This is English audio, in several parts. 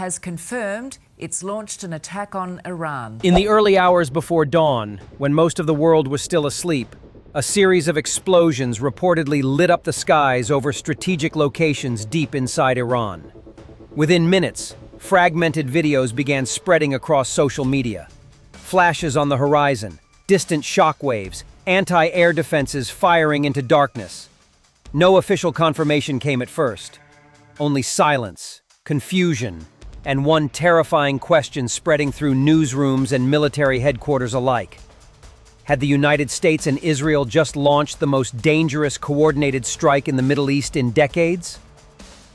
has confirmed it's launched an attack on Iran. In the early hours before dawn, when most of the world was still asleep, a series of explosions reportedly lit up the skies over strategic locations deep inside Iran. Within minutes, fragmented videos began spreading across social media. Flashes on the horizon, distant shockwaves, anti-air defenses firing into darkness. No official confirmation came at first. Only silence, confusion, and one terrifying question spreading through newsrooms and military headquarters alike. Had the United States and Israel just launched the most dangerous coordinated strike in the Middle East in decades?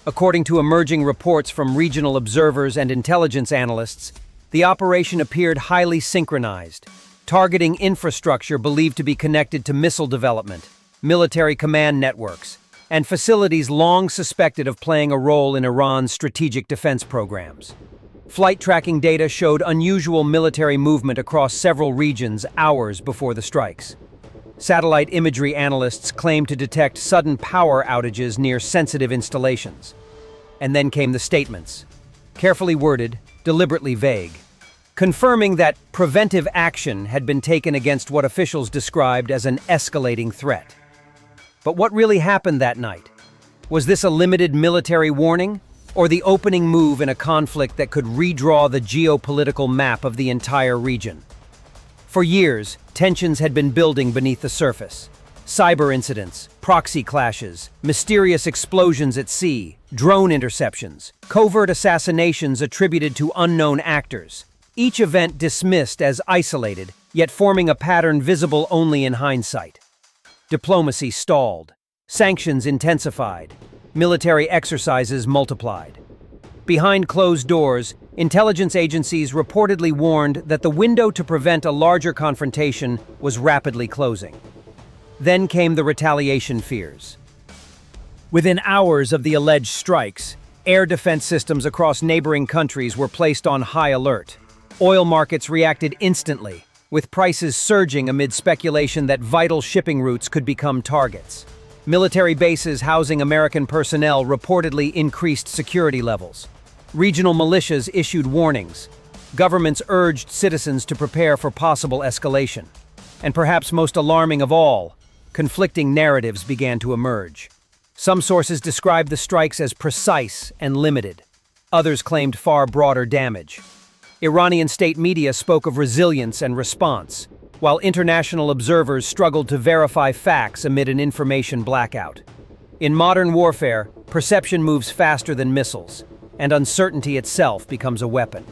According to emerging reports from regional observers and intelligence analysts, the operation appeared highly synchronized, targeting infrastructure believed to be connected to missile development, military command networks, and facilities long suspected of playing a role in Iran's strategic defense programs. Flight tracking data showed unusual military movement across several regions hours before the strikes. Satellite imagery analysts claimed to detect sudden power outages near sensitive installations. And then came the statements, carefully worded, deliberately vague, confirming that preventive action had been taken against what officials described as an escalating threat. But what really happened that night? Was this a limited military warning, or the opening move in a conflict that could redraw the geopolitical map of the entire region? For years, tensions had been building beneath the surface. Cyber incidents, proxy clashes, mysterious explosions at sea, drone interceptions, covert assassinations attributed to unknown actors. Each event dismissed as isolated, yet forming a pattern visible only in hindsight. Diplomacy stalled. Sanctions intensified. Military exercises multiplied. Behind closed doors, intelligence agencies reportedly warned that the window to prevent a larger confrontation was rapidly closing. Then came the retaliation fears. Within hours of the alleged strikes, air defense systems across neighboring countries were placed on high alert. Oil markets reacted instantly, with prices surging amid speculation that vital shipping routes could become targets. Military bases housing American personnel reportedly increased security levels. Regional militias issued warnings. Governments urged citizens to prepare for possible escalation. And perhaps most alarming of all, conflicting narratives began to emerge. Some sources described the strikes as precise and limited. Others claimed far broader damage. Iranian state media spoke of resilience and response, while international observers struggled to verify facts amid an information blackout. In modern warfare, perception moves faster than missiles, and uncertainty itself becomes a weapon.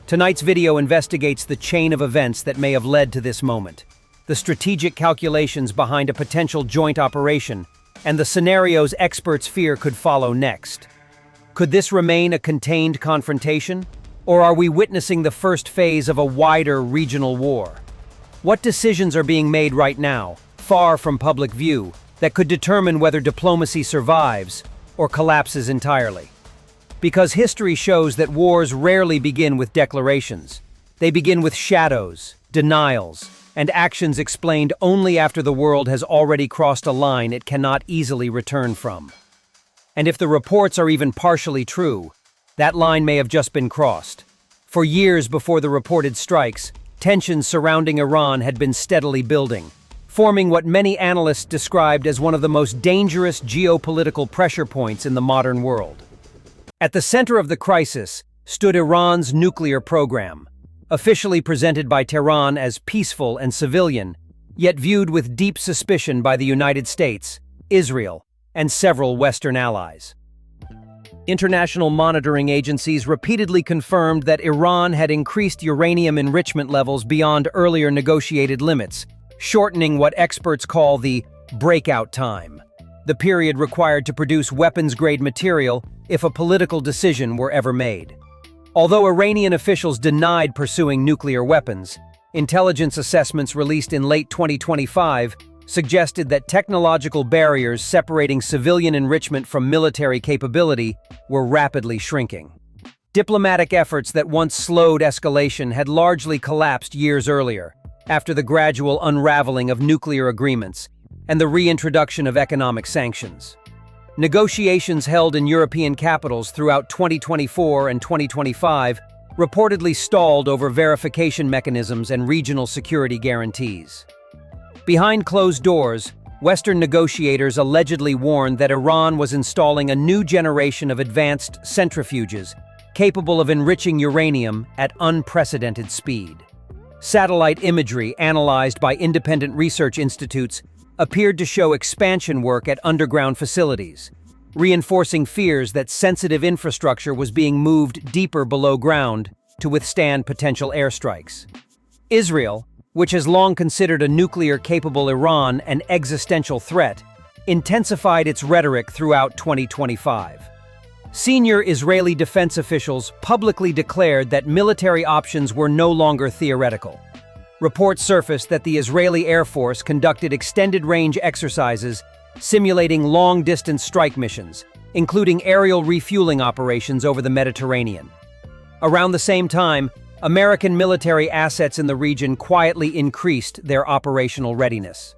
Tonight's video investigates the chain of events that may have led to this moment, the strategic calculations behind a potential joint operation, and the scenarios experts fear could follow next. Could this remain a contained confrontation? Or are we witnessing the first phase of a wider regional war? What decisions are being made right now, far from public view, that could determine whether diplomacy survives or collapses entirely? Because history shows that wars rarely begin with declarations. They begin with shadows, denials, and actions explained only after the world has already crossed a line it cannot easily return from. And if the reports are even partially true, that line may have just been crossed. For years before the reported strikes, tensions surrounding Iran had been steadily building, forming what many analysts described as one of the most dangerous geopolitical pressure points in the modern world. At the center of the crisis stood Iran's nuclear program, officially presented by Tehran as peaceful and civilian, yet viewed with deep suspicion by the United States, Israel, and several Western allies. International monitoring agencies repeatedly confirmed that Iran had increased uranium enrichment levels beyond earlier negotiated limits, shortening what experts call the breakout time, the period required to produce weapons-grade material if a political decision were ever made. Although Iranian officials denied pursuing nuclear weapons, intelligence assessments released in late 2025 suggested that technological barriers separating civilian enrichment from military capability were rapidly shrinking. Diplomatic efforts that once slowed escalation had largely collapsed years earlier, after the gradual unraveling of nuclear agreements and the reintroduction of economic sanctions. Negotiations held in European capitals throughout 2024 and 2025 reportedly stalled over verification mechanisms and regional security guarantees. Behind closed doors, Western negotiators allegedly warned that Iran was installing a new generation of advanced centrifuges capable of enriching uranium at unprecedented speed. Satellite imagery analyzed by independent research institutes appeared to show expansion work at underground facilities, reinforcing fears that sensitive infrastructure was being moved deeper below ground to withstand potential airstrikes. Israel, which has long considered a nuclear-capable Iran an existential threat, intensified its rhetoric throughout 2025. Senior Israeli defense officials publicly declared that military options were no longer theoretical. Reports surfaced that the Israeli Air Force conducted extended-range exercises simulating long-distance strike missions, including aerial refueling operations over the Mediterranean. Around the same time, American military assets in the region quietly increased their operational readiness.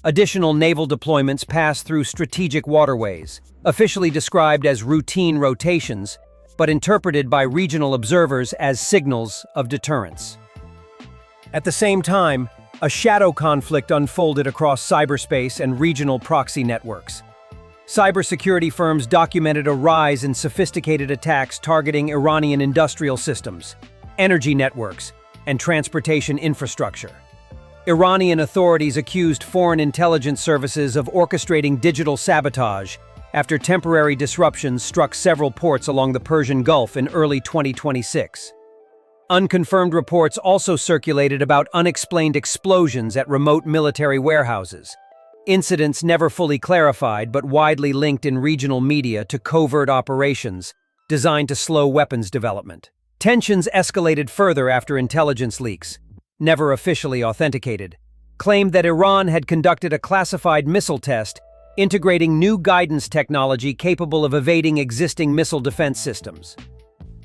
Additional naval deployments passed through strategic waterways, officially described as routine rotations, but interpreted by regional observers as signals of deterrence. At the same time, a shadow conflict unfolded across cyberspace and regional proxy networks. Cybersecurity firms documented a rise in sophisticated attacks targeting Iranian industrial systems, energy networks, and transportation infrastructure. Iranian authorities accused foreign intelligence services of orchestrating digital sabotage after temporary disruptions struck several ports along the Persian Gulf in early 2026. Unconfirmed reports also circulated about unexplained explosions at remote military warehouses, incidents never fully clarified but widely linked in regional media to covert operations designed to slow weapons development. Tensions escalated further after intelligence leaks, never officially authenticated, claimed that Iran had conducted a classified missile test integrating new guidance technology capable of evading existing missile defense systems.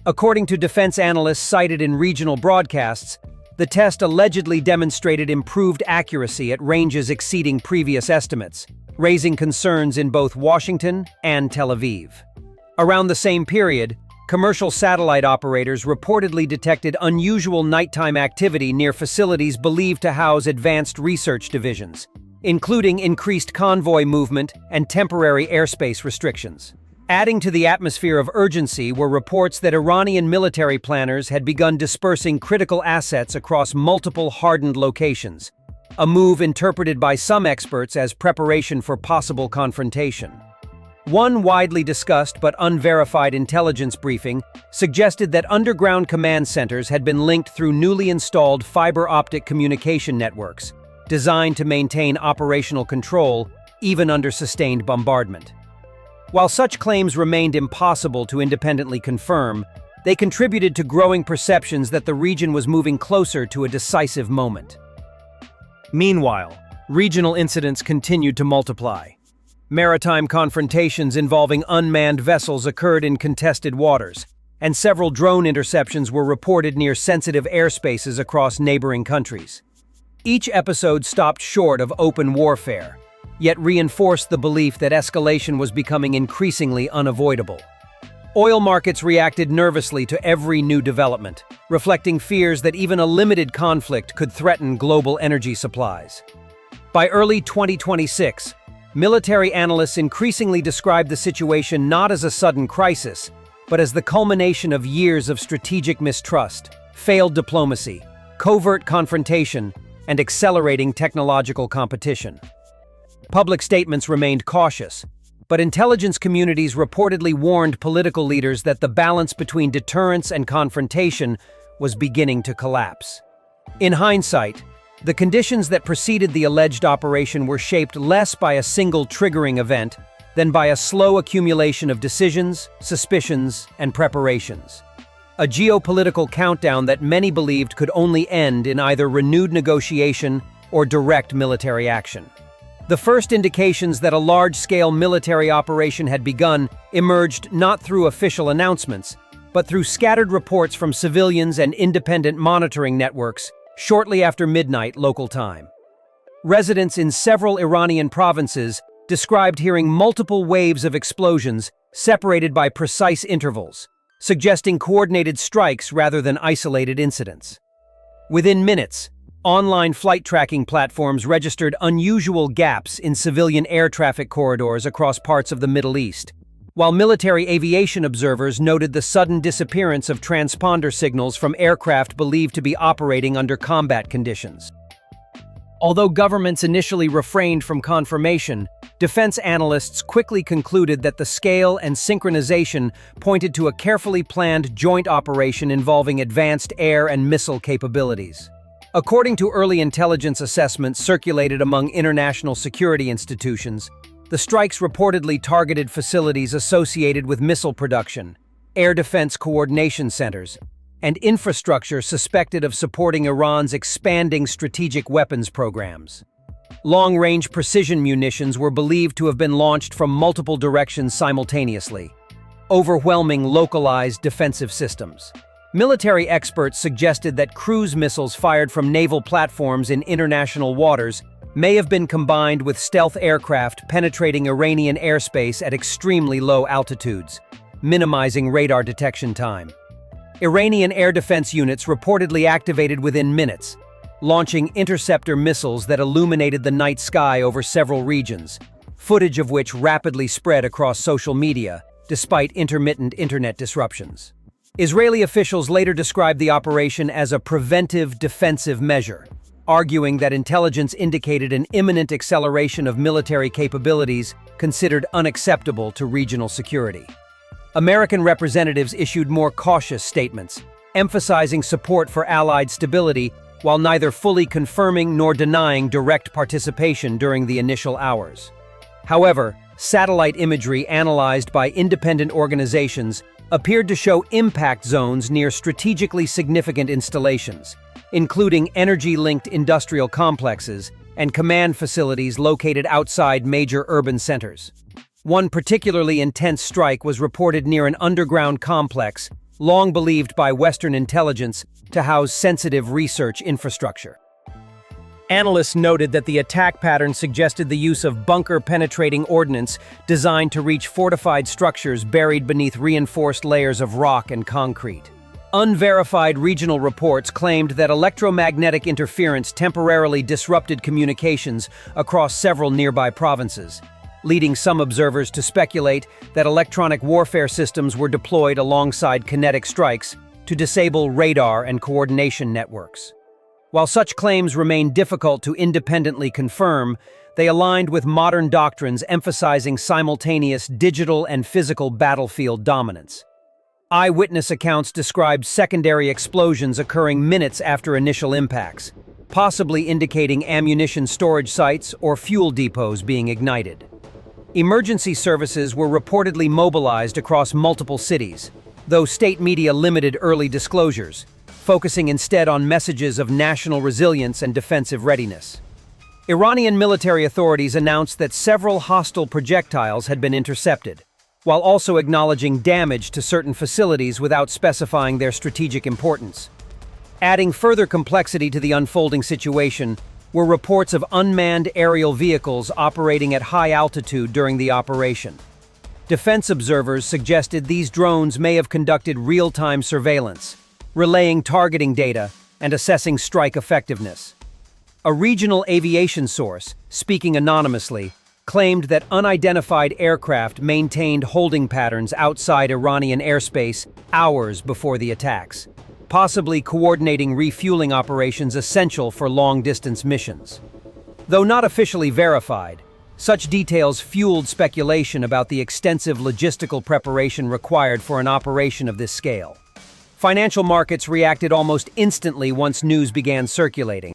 According to defense analysts cited in regional broadcasts, the test allegedly demonstrated improved accuracy at ranges exceeding previous estimates, raising concerns in both Washington and Tel Aviv. Around the same period, commercial satellite operators reportedly detected unusual nighttime activity near facilities believed to house advanced research divisions, including increased convoy movement and temporary airspace restrictions. Adding to the atmosphere of urgency were reports that Iranian military planners had begun dispersing critical assets across multiple hardened locations, a move interpreted by some experts as preparation for possible confrontation. One widely discussed but unverified intelligence briefing suggested that underground command centers had been linked through newly installed fiber optic communication networks, designed to maintain operational control even under sustained bombardment. While such claims remained impossible to independently confirm, they contributed to growing perceptions that the region was moving closer to a decisive moment. Meanwhile, regional incidents continued to multiply. Maritime confrontations involving unmanned vessels occurred in contested waters, and several drone interceptions were reported near sensitive airspaces across neighboring countries. Each episode stopped short of open warfare, yet reinforced the belief that escalation was becoming increasingly unavoidable. Oil markets reacted nervously to every new development, reflecting fears that even a limited conflict could threaten global energy supplies. By early 2026, military analysts increasingly described the situation not as a sudden crisis, but as the culmination of years of strategic mistrust, failed diplomacy, covert confrontation, and accelerating technological competition. Public statements remained cautious, but intelligence communities reportedly warned political leaders that the balance between deterrence and confrontation was beginning to collapse. In hindsight, the conditions that preceded the alleged operation were shaped less by a single triggering event than by a slow accumulation of decisions, suspicions, and preparations. A geopolitical countdown that many believed could only end in either renewed negotiation or direct military action. The first indications that a large-scale military operation had begun emerged not through official announcements, but through scattered reports from civilians and independent monitoring networks shortly after midnight local time. Residents in several Iranian provinces described hearing multiple waves of explosions separated by precise intervals, suggesting coordinated strikes rather than isolated incidents. Within minutes, online flight tracking platforms registered unusual gaps in civilian air traffic corridors across parts of the Middle East, while military aviation observers noted the sudden disappearance of transponder signals from aircraft believed to be operating under combat conditions. Although governments initially refrained from confirmation, defense analysts quickly concluded that the scale and synchronization pointed to a carefully planned joint operation involving advanced air and missile capabilities. According to early intelligence assessments circulated among international security institutions, the strikes reportedly targeted facilities associated with missile production, air defense coordination centers, and infrastructure suspected of supporting Iran's expanding strategic weapons programs. Long-range precision munitions were believed to have been launched from multiple directions simultaneously, overwhelming localized defensive systems. Military experts suggested that cruise missiles fired from naval platforms in international waters may have been combined with stealth aircraft penetrating Iranian airspace at extremely low altitudes, minimizing radar detection time. Iranian air defense units reportedly activated within minutes, launching interceptor missiles that illuminated the night sky over several regions, footage of which rapidly spread across social media, despite intermittent internet disruptions. Israeli officials later described the operation as a preventive defensive measure, arguing that intelligence indicated an imminent acceleration of military capabilities considered unacceptable to regional security. American representatives issued more cautious statements, emphasizing support for Allied stability while neither fully confirming nor denying direct participation during the initial hours. However, satellite imagery analyzed by independent organizations appeared to show impact zones near strategically significant installations, including energy-linked industrial complexes and command facilities located outside major urban centers. One particularly intense strike was reported near an underground complex, long believed by Western intelligence to house sensitive research infrastructure. Analysts noted that the attack pattern suggested the use of bunker-penetrating ordnance designed to reach fortified structures buried beneath reinforced layers of rock and concrete. Unverified regional reports claimed that electromagnetic interference temporarily disrupted communications across several nearby provinces, leading some observers to speculate that electronic warfare systems were deployed alongside kinetic strikes to disable radar and coordination networks. While such claims remain difficult to independently confirm, they aligned with modern doctrines emphasizing simultaneous digital and physical battlefield dominance. Eyewitness accounts described secondary explosions occurring minutes after initial impacts, possibly indicating ammunition storage sites or fuel depots being ignited. Emergency services were reportedly mobilized across multiple cities, though state media limited early disclosures, focusing instead on messages of national resilience and defensive readiness. Iranian military authorities announced that several hostile projectiles had been intercepted, while also acknowledging damage to certain facilities without specifying their strategic importance. Adding further complexity to the unfolding situation were reports of unmanned aerial vehicles operating at high altitude during the operation. Defense observers suggested these drones may have conducted real-time surveillance, relaying targeting data and assessing strike effectiveness. A regional aviation source, speaking anonymously, claimed that unidentified aircraft maintained holding patterns outside Iranian airspace hours before the attacks, possibly coordinating refueling operations essential for long-distance missions. Though not officially verified, such details fueled speculation about the extensive logistical preparation required for an operation of this scale. Financial markets reacted almost instantly once news began circulating.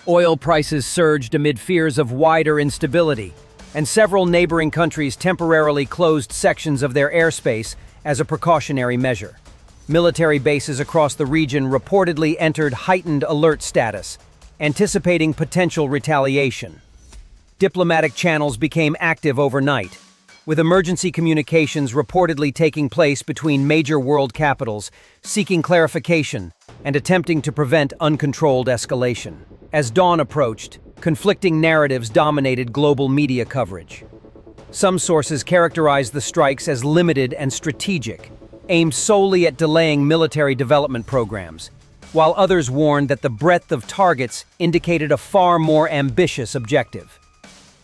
Oil prices surged amid fears of wider instability, and several neighboring countries temporarily closed sections of their airspace as a precautionary measure. Military bases across the region reportedly entered heightened alert status, anticipating potential retaliation. Diplomatic channels became active overnight, with emergency communications reportedly taking place between major world capitals, seeking clarification and attempting to prevent uncontrolled escalation. As dawn approached, conflicting narratives dominated global media coverage. Some sources characterized the strikes as limited and strategic, aimed solely at delaying military development programs, while others warned that the breadth of targets indicated a far more ambitious objective.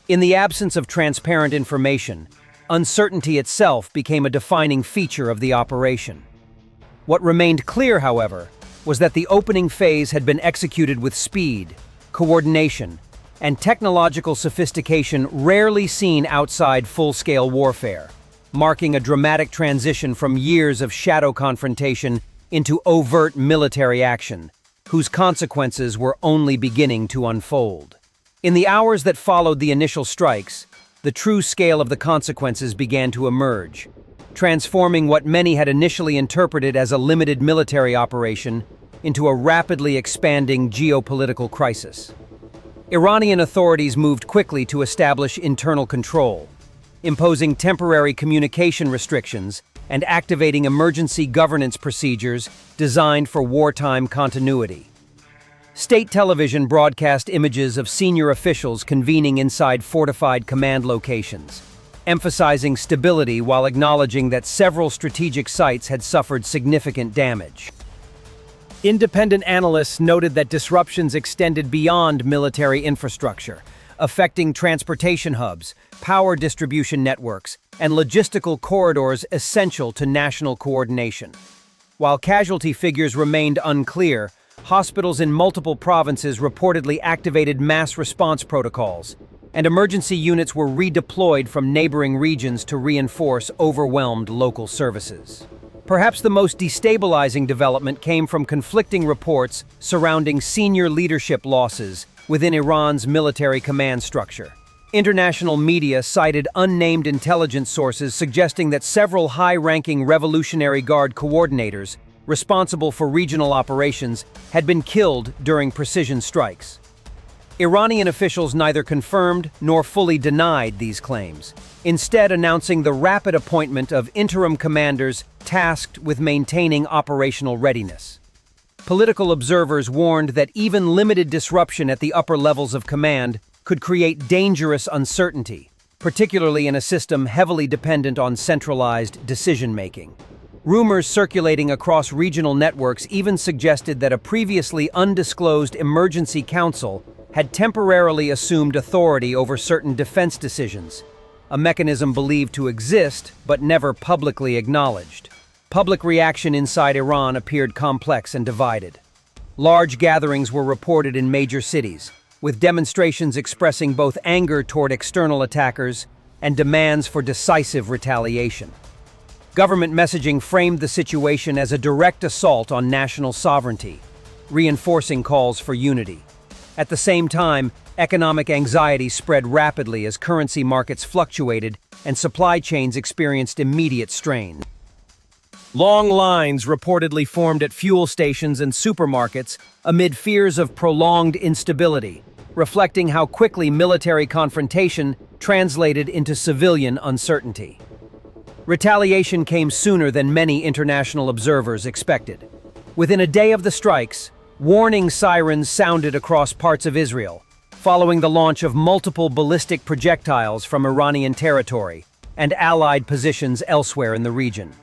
In the absence of transparent information, uncertainty itself became a defining feature of the operation. What remained clear, however, was that the opening phase had been executed with speed, coordination, and technological sophistication rarely seen outside full-scale warfare, marking a dramatic transition from years of shadow confrontation into overt military action, whose consequences were only beginning to unfold. In the hours that followed the initial strikes, the true scale of the consequences began to emerge, transforming what many had initially interpreted as a limited military operation into a rapidly expanding geopolitical crisis. Iranian authorities moved quickly to establish internal control, imposing temporary communication restrictions and activating emergency governance procedures designed for wartime continuity. State television broadcast images of senior officials convening inside fortified command locations, emphasizing stability while acknowledging that several strategic sites had suffered significant damage. Independent analysts noted that disruptions extended beyond military infrastructure, affecting transportation hubs, power distribution networks, and logistical corridors essential to national coordination. While casualty figures remained unclear, hospitals in multiple provinces reportedly activated mass response protocols, and emergency units were redeployed from neighboring regions to reinforce overwhelmed local services. Perhaps the most destabilizing development came from conflicting reports surrounding senior leadership losses within Iran's military command structure. International media cited unnamed intelligence sources suggesting that several high-ranking Revolutionary Guard coordinators responsible for regional operations had been killed during precision strikes. Iranian officials neither confirmed nor fully denied these claims, instead announcing the rapid appointment of interim commanders tasked with maintaining operational readiness. Political observers warned that even limited disruption at the upper levels of command could create dangerous uncertainty, particularly in a system heavily dependent on centralized decision-making. Rumors circulating across regional networks even suggested that a previously undisclosed emergency council had temporarily assumed authority over certain defense decisions, a mechanism believed to exist but never publicly acknowledged. Public reaction inside Iran appeared complex and divided. Large gatherings were reported in major cities, with demonstrations expressing both anger toward external attackers and demands for decisive retaliation. Government messaging framed the situation as a direct assault on national sovereignty, reinforcing calls for unity. At the same time, economic anxiety spread rapidly as currency markets fluctuated and supply chains experienced immediate strain. Long lines reportedly formed at fuel stations and supermarkets amid fears of prolonged instability, reflecting how quickly military confrontation translated into civilian uncertainty. Retaliation came sooner than many international observers expected. Within a day of the strikes, warning sirens sounded across parts of Israel, following the launch of multiple ballistic projectiles from Iranian territory and Allied positions elsewhere in the region.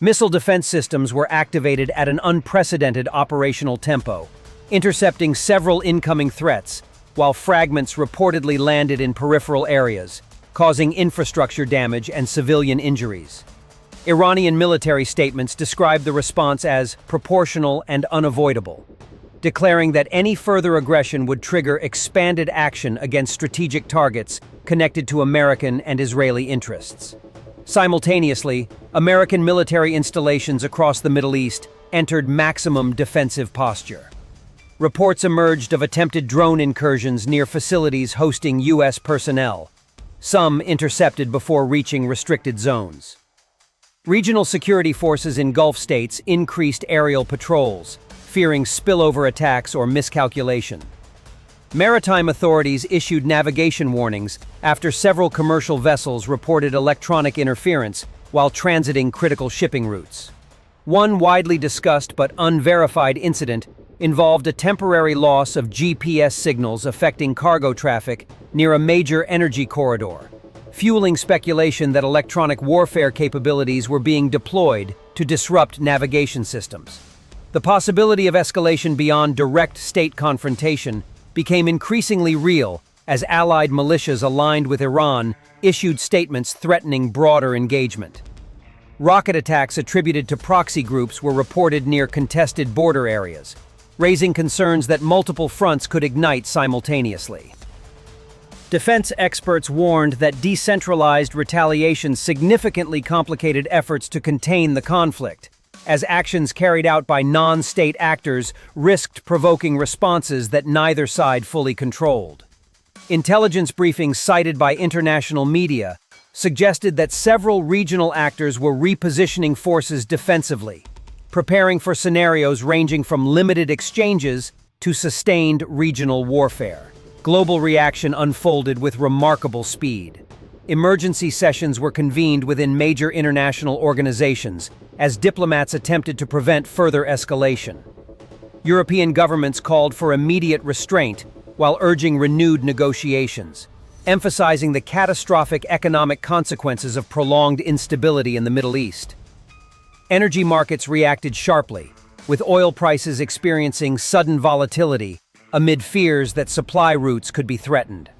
Missile defense systems were activated at an unprecedented operational tempo, intercepting several incoming threats, while fragments reportedly landed in peripheral areas, causing infrastructure damage and civilian injuries. Iranian military statements described the response as proportional and unavoidable, declaring that any further aggression would trigger expanded action against strategic targets connected to American and Israeli interests. Simultaneously, American military installations across the Middle East entered maximum defensive posture. Reports emerged of attempted drone incursions near facilities hosting U.S. personnel, some intercepted before reaching restricted zones. Regional security forces in Gulf states increased aerial patrols, fearing spillover attacks or miscalculation. Maritime authorities issued navigation warnings after several commercial vessels reported electronic interference while transiting critical shipping routes. One widely discussed but unverified incident involved a temporary loss of GPS signals affecting cargo traffic near a major energy corridor, fueling speculation that electronic warfare capabilities were being deployed to disrupt navigation systems. The possibility of escalation beyond direct state confrontation became increasingly real as allied militias aligned with Iran issued statements threatening broader engagement. Rocket attacks attributed to proxy groups were reported near contested border areas, raising concerns that multiple fronts could ignite simultaneously. Defense experts warned that decentralized retaliation significantly complicated efforts to contain the conflict, as actions carried out by non-state actors risked provoking responses that neither side fully controlled. Intelligence briefings cited by international media suggested that several regional actors were repositioning forces defensively, preparing for scenarios ranging from limited exchanges to sustained regional warfare. Global reaction unfolded with remarkable speed. Emergency sessions were convened within major international organizations as diplomats attempted to prevent further escalation. European governments called for immediate restraint while urging renewed negotiations, emphasizing the catastrophic economic consequences of prolonged instability in the Middle East. Energy markets reacted sharply, with oil prices experiencing sudden volatility amid fears that supply routes could be threatened.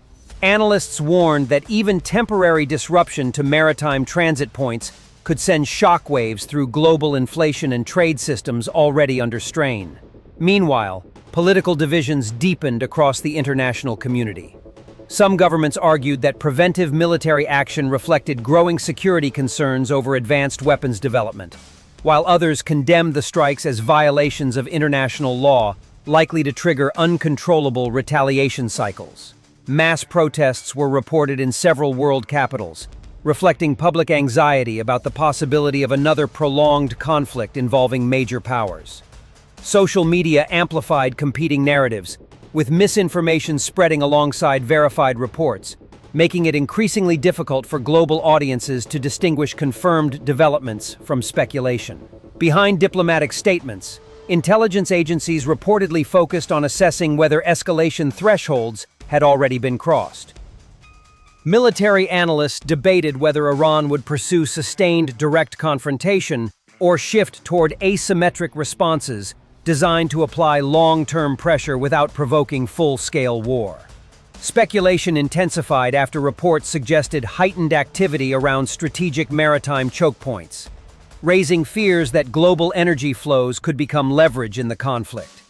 Analysts warned that even temporary disruption to maritime transit points could send shockwaves through global inflation and trade systems already under strain. Meanwhile, political divisions deepened across the international community. Some governments argued that preventive military action reflected growing security concerns over advanced weapons development, while others condemned the strikes as violations of international law, likely to trigger uncontrollable retaliation cycles. Mass protests were reported in several world capitals, reflecting public anxiety about the possibility of another prolonged conflict involving major powers. Social media amplified competing narratives, with misinformation spreading alongside verified reports, making it increasingly difficult for global audiences to distinguish confirmed developments from speculation. Behind diplomatic statements, intelligence agencies reportedly focused on assessing whether escalation thresholds had already been crossed. Military analysts debated whether Iran would pursue sustained direct confrontation or shift toward asymmetric responses designed to apply long-term pressure without provoking full-scale war. Speculation intensified after reports suggested heightened activity around strategic maritime choke points, raising fears that global energy flows could become leverage in the conflict.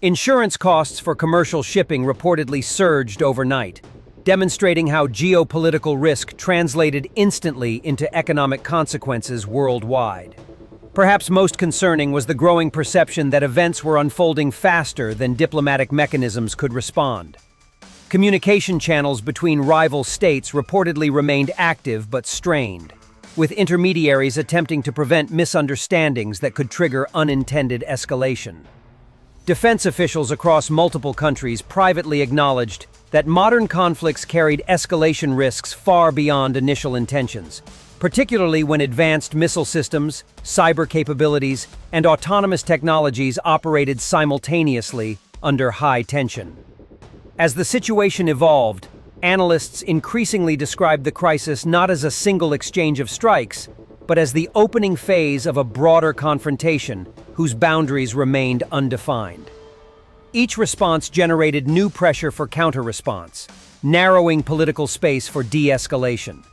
Insurance costs for commercial shipping reportedly surged overnight, demonstrating how geopolitical risk translated instantly into economic consequences worldwide. Perhaps most concerning was the growing perception that events were unfolding faster than diplomatic mechanisms could respond. Communication channels between rival states reportedly remained active but strained, with intermediaries attempting to prevent misunderstandings that could trigger unintended escalation. Defense officials across multiple countries privately acknowledged that modern conflicts carried escalation risks far beyond initial intentions, particularly when advanced missile systems, cyber capabilities, and autonomous technologies operated simultaneously under high tension. As the situation evolved, analysts increasingly described the crisis not as a single exchange of strikes, but as the opening phase of a broader confrontation whose boundaries remained undefined. Each response generated new pressure for counter-response, narrowing political space for de-escalation.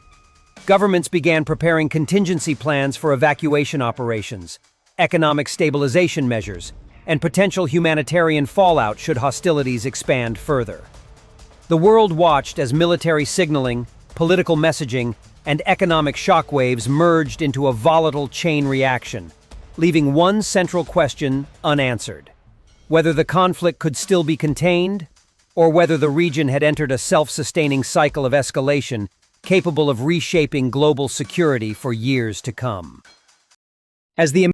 Governments began preparing contingency plans for evacuation operations, economic stabilization measures, and potential humanitarian fallout should hostilities expand further. The world watched as military signaling, political messaging, and economic shockwaves merged into a volatile chain reaction, leaving one central question unanswered: whether the conflict could still be contained, or whether the region had entered a self-sustaining cycle of escalation capable of reshaping global security for years to come. As the